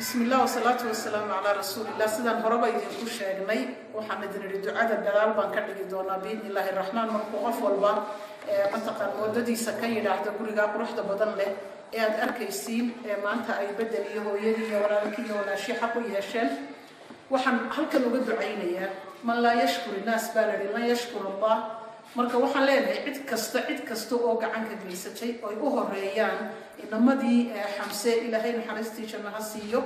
بسم الله والصلاة والسلام على رسول الله. سيدان هربا idinku sheegnay waxaan idin ducada gadaal baan ka dhigi doonaa biidnillaahi raxmaan markuu qof walba mataqaan wadadiisa ka yiraahdo guriga quruxda badan leh ee aad arkaysiin maanta ay bedel iyo hooyadii iyo walaalkii iyo walaashii xaq u yeesheen waxaan halkan uga ducaynayaa man laa yashkuru naas balari la yashkuru Allah. marka waxaan leenahay cid kasta oo gacan ka geysatay oo ay u horeeyaan inamadii xamse ilaahay naxariistii jannaha siiyo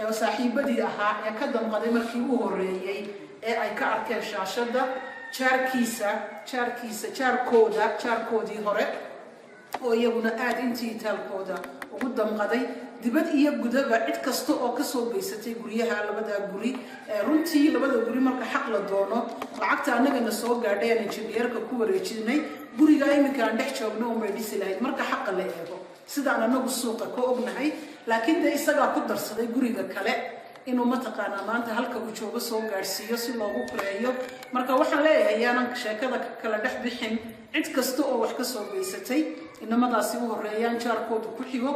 ee saaxiibadii ahaa ee ka damqaday markii uu horeeyay ee ay ka arkeen shaashada jaarkoodii hore oo iyaguna aad intii taalkooda ugu damqaday dibad iyo gudaba cid kasta oo ka soo geysatay guriyaha labada guri runtii labada guri marka xaq la doono lacagta anagana soo gaadhay injineerka ku wareejinay guriga iminka aan dhex joogno oo meedhisi lahayd marka xaq la eego sidaan anagu suuqa ka ognahay laakiin de isaga ku darsaday guriga kale inuu mataqaana maanta halka uu joogo soo gaarsiiyo si loogu kureeyo marka waxaan leeyahay yaanan sheekada kala dhex bixin cid kasta oo wax ka soo geysatay inamadaasi u horeeyaan jaarkooda ku xigo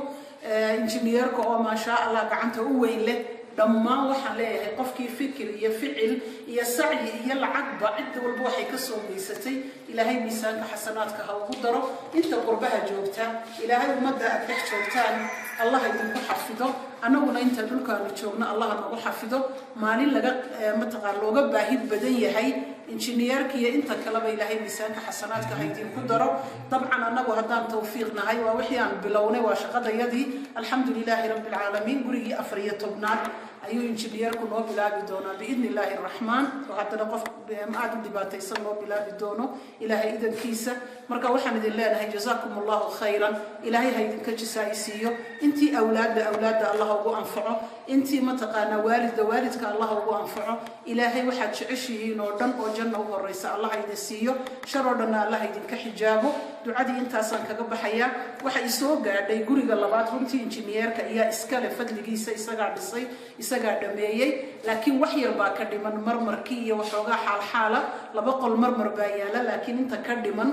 injineerka oo ma sha Allah gacanta u weyn leh dhammaan waxaan leeyahay qofkii fikir iyo ficil iyo sacyi iyo lacagba cid walba waxay ka soo geysatay ilaahay miisaanka xasanaadka ha ugu daro inta qurbaha joogta ilaahay ummadda aad dhex joogtaan Allah idinku xafido anaguna inta dhulkaanu joogno Allah nagu xafido maalin laga mataqaan looga baahi badan yahay injineerka iyo inta kale ba ilaahay miisaanka xasanaadka ha idinku daro dabcan anagu haddaan tawfiiqnahay waa wixii aan bilownay waa shaqadayadii alxamdulilaahi rabbil caalamiin gurigii 14aad ayuu injineerku noo bilaabi doonaa biidnillaahi raxmaan oo haddana qof aad u dhibaataysan loo bilaabi doono ilaahay idankiisa marka waxaan idin leenahay jazaakumullahu khayran ilaahay ha idinka jisaaysiiyo intii awlaada Allah ugu anfaco intii mataqaana waalidka Allah ugu anfaco ilaahay waxaad jeceshihiin oo dhan oo janno u horeysa Allah idin siiyo shar oo dhan Allah idinka xijaabo ducadii intaasaan kaga baxaya waxa soo gaadhay guriga labaad runtii injineerka ayaa iska leh fadligiisa isagaa dhisay isagaa dhameeyay laakiin wax yar baa ka dhiman marmarkii iyo waxoogaa xaalxaala laba qol marmar baa yaala laakiin inta ka dhiman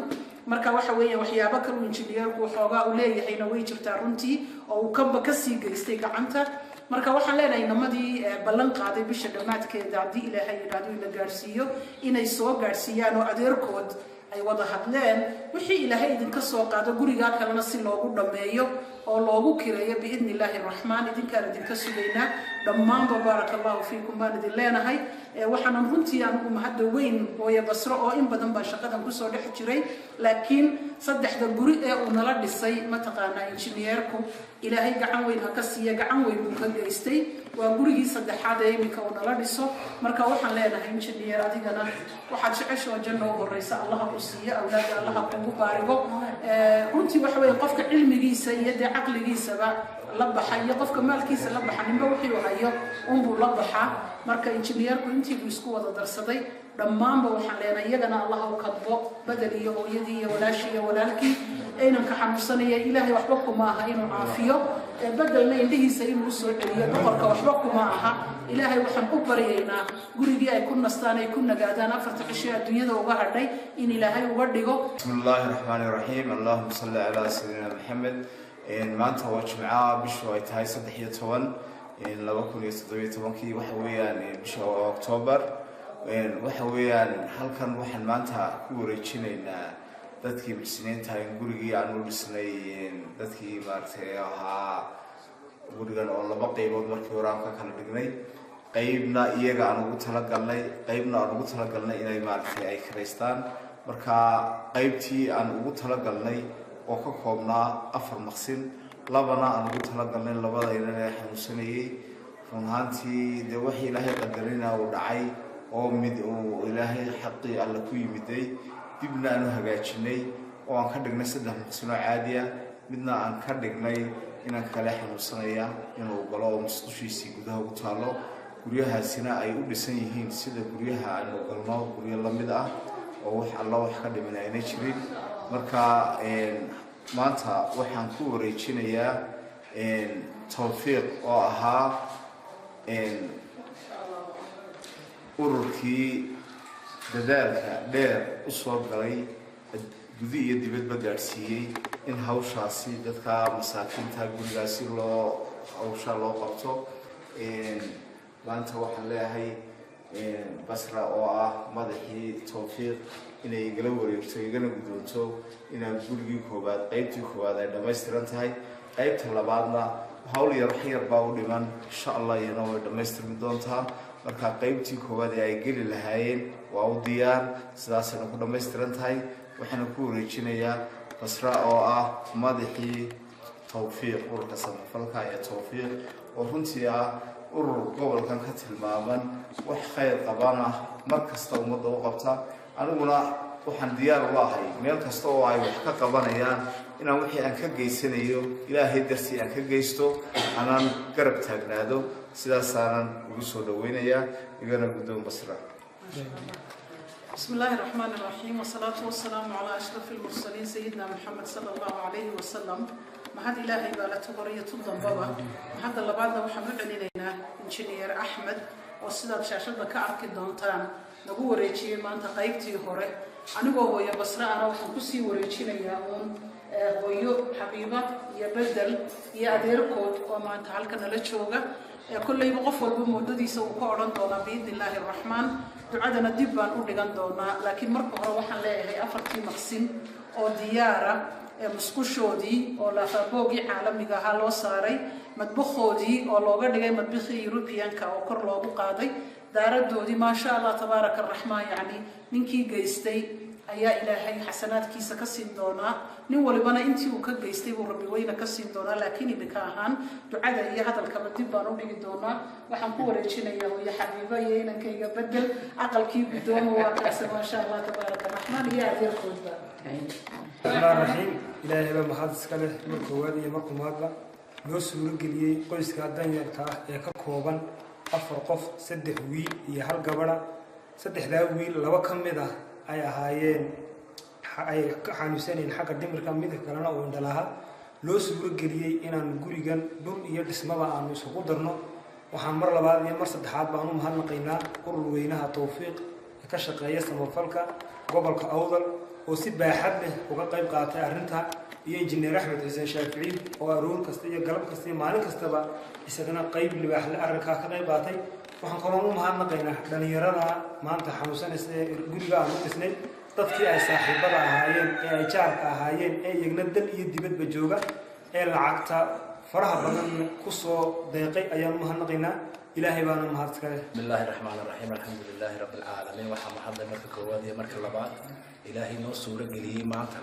marka waxa weeye waxyaabo kale injineerku waxoogaa u leeyahayna way jirtaa runtii oo uu kanba ka sii geystay gacanta marka waxaan leenahay namadii ballan qaaday bisha dhamaadkeeda haddii ilaahay yiraahdo ina gaarsiiyo inay soo gaarsiiyaan oo adeerkood ay wada hadleen wixii ilaahay idinka soo qaado guriga kalena si loogu dhameeyo oo loogu kireeyo biidnillaahi raxmaan idinkaan idinka sugaynaa dhammaan baarakallahu fiikum baan idin leenahay waxaan runtii anigu mahad weyn hooyo basro oo in badan baa shaqadan ku soo dhex jiray laakiin saddexda guri ee uu nala dhisay mataqaana injineerku ilaahay gacan weyn ha ka siiyo gacan weyn uu ka geystay waa gurigii saddexaad ee iminka uu nala dhiso marka waxaan leenahay injineer adigana waxaad jeceshahay janno u horeysa Allah ku siiyo awlaad Allah kugu baarigo runtii waxa weeye qofka cilmigiisa iyo aqligiisaba la baxay qofka maalkiisa la baxay inba wixii uu hayo buu la baxaa marka injineerku intii uu isku wada darsaday dhammaanba waxaan leenahay iyagana Allah uu kadbo badal iyo hooyadii iyo walaashii iyo walaalkii aynan ka xanuunsanaya ilaahay waxba kuma aha inuu caafiyo badalna indhihiisa inuu soo celiyo boqorka waxba kuma aha ilaahay waxaan u baryaynaa gurigii ay ku nastaan ay ku nagaadaan afarta cisho adduunyada uga hadhay in ilaahay uga dhigo bismillaahir rahmaanir rahiim allahumma salli ala sayyidina muhammad maanta waa jimcaha bishu ay tahay 13 waxa weeyaan bisha October waxa weeyaan halkan waxaan maanta ku wareejinaynaa dadkii muslimiinta in gurigii aan u dhisnay dadkii maartay ahaa gurigan oo laba qaybood markii hore aan ka kala dhignay qaybna iyaga aan ugu talagalnay inay maartay ay kareystaan marka qaybtii aan ugu talagalnay oo ka koobnaa 4 maqsin labana aan ugu talagalnay labada inay xanuunsanayay runtii de wixii ilaahay qadarina uu dhacay oo mid uu ilaahay xaqi alla ku yimiday dibna aanu hagaajinay oo aan ka dhignay 3 maqsin oo caadi ah midna aan ka dhignay inaan kala xanuunsanaya inuu galo oo musqushiisii gudaha u taalo guryahaasina ay u dhisan yihiin sida guryaha aanu galno guryo la mid ah oo wax alla wax ka dhimanayna jirin marka maanta waxaan ku wareejinayaa tawfiiq oo ahaa ururkii dadaalka dheer u soo galay gudi iyo dibadba gaarsiiyay in hawshaasi dadka masaakiinta gurigaasi loo qabto maanta waxaan leeyahay basra oo ah madaxii tawfiiq inay igala wareegto igana guddoonto inaan gurigii koowaad qaybtii koowaad ay dhammaystiran tahay qaybta labaadna hawl yar wax yar baa u dhiman insha allah iyana way dhammaystirmi doontaa marka qaybtii koowaad ee ay geli lahaayeen waa u diyaar sidaasayna ku dhammaystiran tahay waxaana ku wareejinayaa basra oo ah madaxii tawfiiq ururka samafalka ee tawfiiq oo runtii ah urur gobolkan ka tilmaaman wax khayr qaban ah mar kasta ummadda u qabta aniguna waxaan diyaar u ahay meel kasta oo ay wax ka qabanayaan inaan wixii aan ka geysanayo ilaahay dartii aan ka geysto anaan garab taagnaado sidaasaanan ugu soo dhaweynayaa igana guddoon basra بسم الله الرحمن الرحيم والصلاة والسلام على أشرف المرسلين سيدنا محمد صلى الله عليه وسلم ما هذا إلهي بالة تبرية الضبابة ما هذا اللي بعدنا وحمد علينا إنجنير أحمد والسيدة شاشة بكارك الدونتان نقول ريتشي ما أنت قايبتي هوري أنا وهو يا بصرة أنا وحنكسي وريتشي لياون ويو حبيبة يا بدل يا أدير كود وما أنت هالكنا لتشوجا كل يوم قفل بمدة سو قارن دونا بإذن الله الرحمن دعاءنا دبان ودقان دونا لكن مركو روحنا ليه أفرتي مقسم أو ديارة مسكوشودي أو لا فبوجي عالمي جهالو صاري مطبخودي أو لوجا دقي مطبخي يوروبيان كأو كر لوجو قاضي دارد دودي ما شاء الله تبارك الرحمن يعني منكي جيستي أيا إلهي حسنات كيسا كسين دونا نولي بنا انتي وكجيستي وربي وينا كسين دونا لكني بكاهان دعاء يا هذا الكبديب بانو بيجي دونا وحنقول رجينا يا حبيبة يا كي يبدل عقل كي بدون واقع ما شاء الله تبارك الرحمن يا ذي الخلد. الرحمن الرحيم إلهي بما حدث كله مركوادي مركم هذا نوسو رجلي قيس كادن يرتاح يككوبا أفرقف سد ويل يهال جبرة سد حدا ويل لو كم ده أي هايين أي حنوسين حق الدمر كم ده كلنا وندلها نوسو رجلي إن نقولي جن دون يدرس ما بقى نوسو قدرنا وحمر لبعض يمر سد حاد بعنو مهنا قينا قرر وينها توفيق كشق يسمى مفلكة قبل كأوضل وسيب حبه وقايب قاطع رنتها ينجني رحمة حسين شافعي وأرون كستية قلب كستية مالك كستبا يسكن قيب اللي بحل أركها كقيب قاطع وحن قرروا مهنا قينا لأن يرانا ما أنت حموسان يقول قال متسند تذكي أي صاحب بدع هايين أي جارك هايين أي يجندل يدبت بجوجا أي العقتا فرح بدن قصو دقيق أيام مهنا قينا إلهي بانا مهارتك. بسم الله الرحمن الرحيم الحمد لله رب العالمين وحنا محضر مركب كوادي مركب لبعض إلهي نو سورة جليه مانتا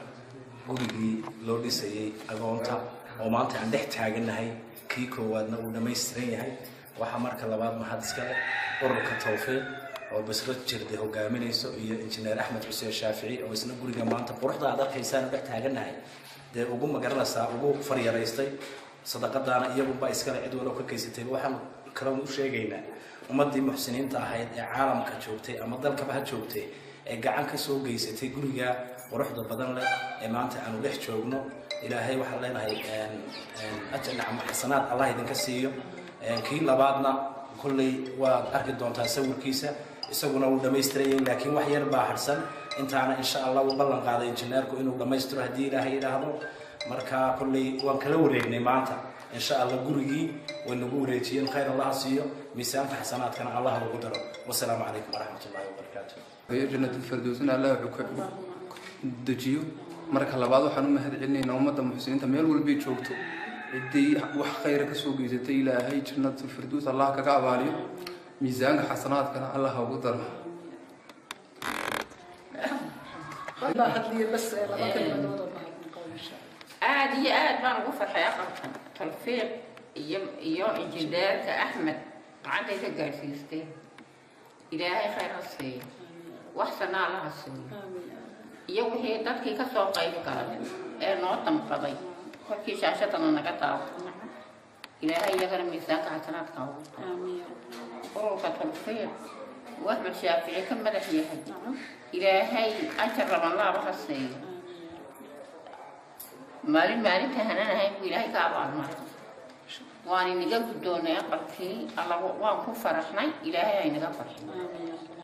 قولي لودي سي أقونتا ومانتا عند احتاجنا هاي كي كوادنا ونما يسترين هاي وحنا مركب لبعض محدث كله قرك توفيق أو بسرعة جردي هو جامين يسوع إنجنير أحمد حسين الشافعي أو بسنا قولي جمانتا قرحت هذا حسان بحتاجنا هاي ده وقوم مجرنا سا وقوم فريا رئيستي صدقات أنا يوم بايسكال عدو لو كيستي وحنا كلام وشيء ummadii muxsiniinta ahayd ee caalamka joogtay ama dalka baha joogtay ee gacan ka soo geysatay guriga quruxda badan leh ee maanta aanu dhex joogno ilaahay waxa leenahay ajal ama xasanaad Allah idinka siiyo kii labaadna kulli waa arki doontaa sawirkiisa isaguna uu dhameystray laakiin wax yar baa harsan intaana insha Allah uu ballan qaaday injineerku inuu dhameystiro hadii ilaahay yiraahdo marka kulli waan kala wareegnay maanta إن شاء الله قرقي ونقول ريتين خير الله سيو ميسان حسنات كان الله وقدره والسلام عليكم ورحمة الله وبركاته. في جنة الفردوس الله يحكم دجيو مرك الله بعض حنو مهد علني نومة محسنين تميل والبيت شوكتو دي وح خيرك سوقي زتي إلى هاي جنة الفردوس الله كعبالي ميزان حسنات كان الله وقدره. الله هدي بس عادي ما نغفر حياة توفيق يوم إنجيلار كأحمد عندي تقال سيستين إلهي خير السيد وحسن الله السيد يوم هي تبكي كسوق قيد قال نوطن قضي وكي شاشتنا نقطع إلهي يغرم ميزانك حسنات قوي قولك توفيق وأحمد شافعي كم مدحيه إلهي أجر الله بخصيه مالين تهنا هاي ويلاهي كابان مالين واني نجد دوني قلتي الله وان كفرحنا إلهي هاي نجد فرحنا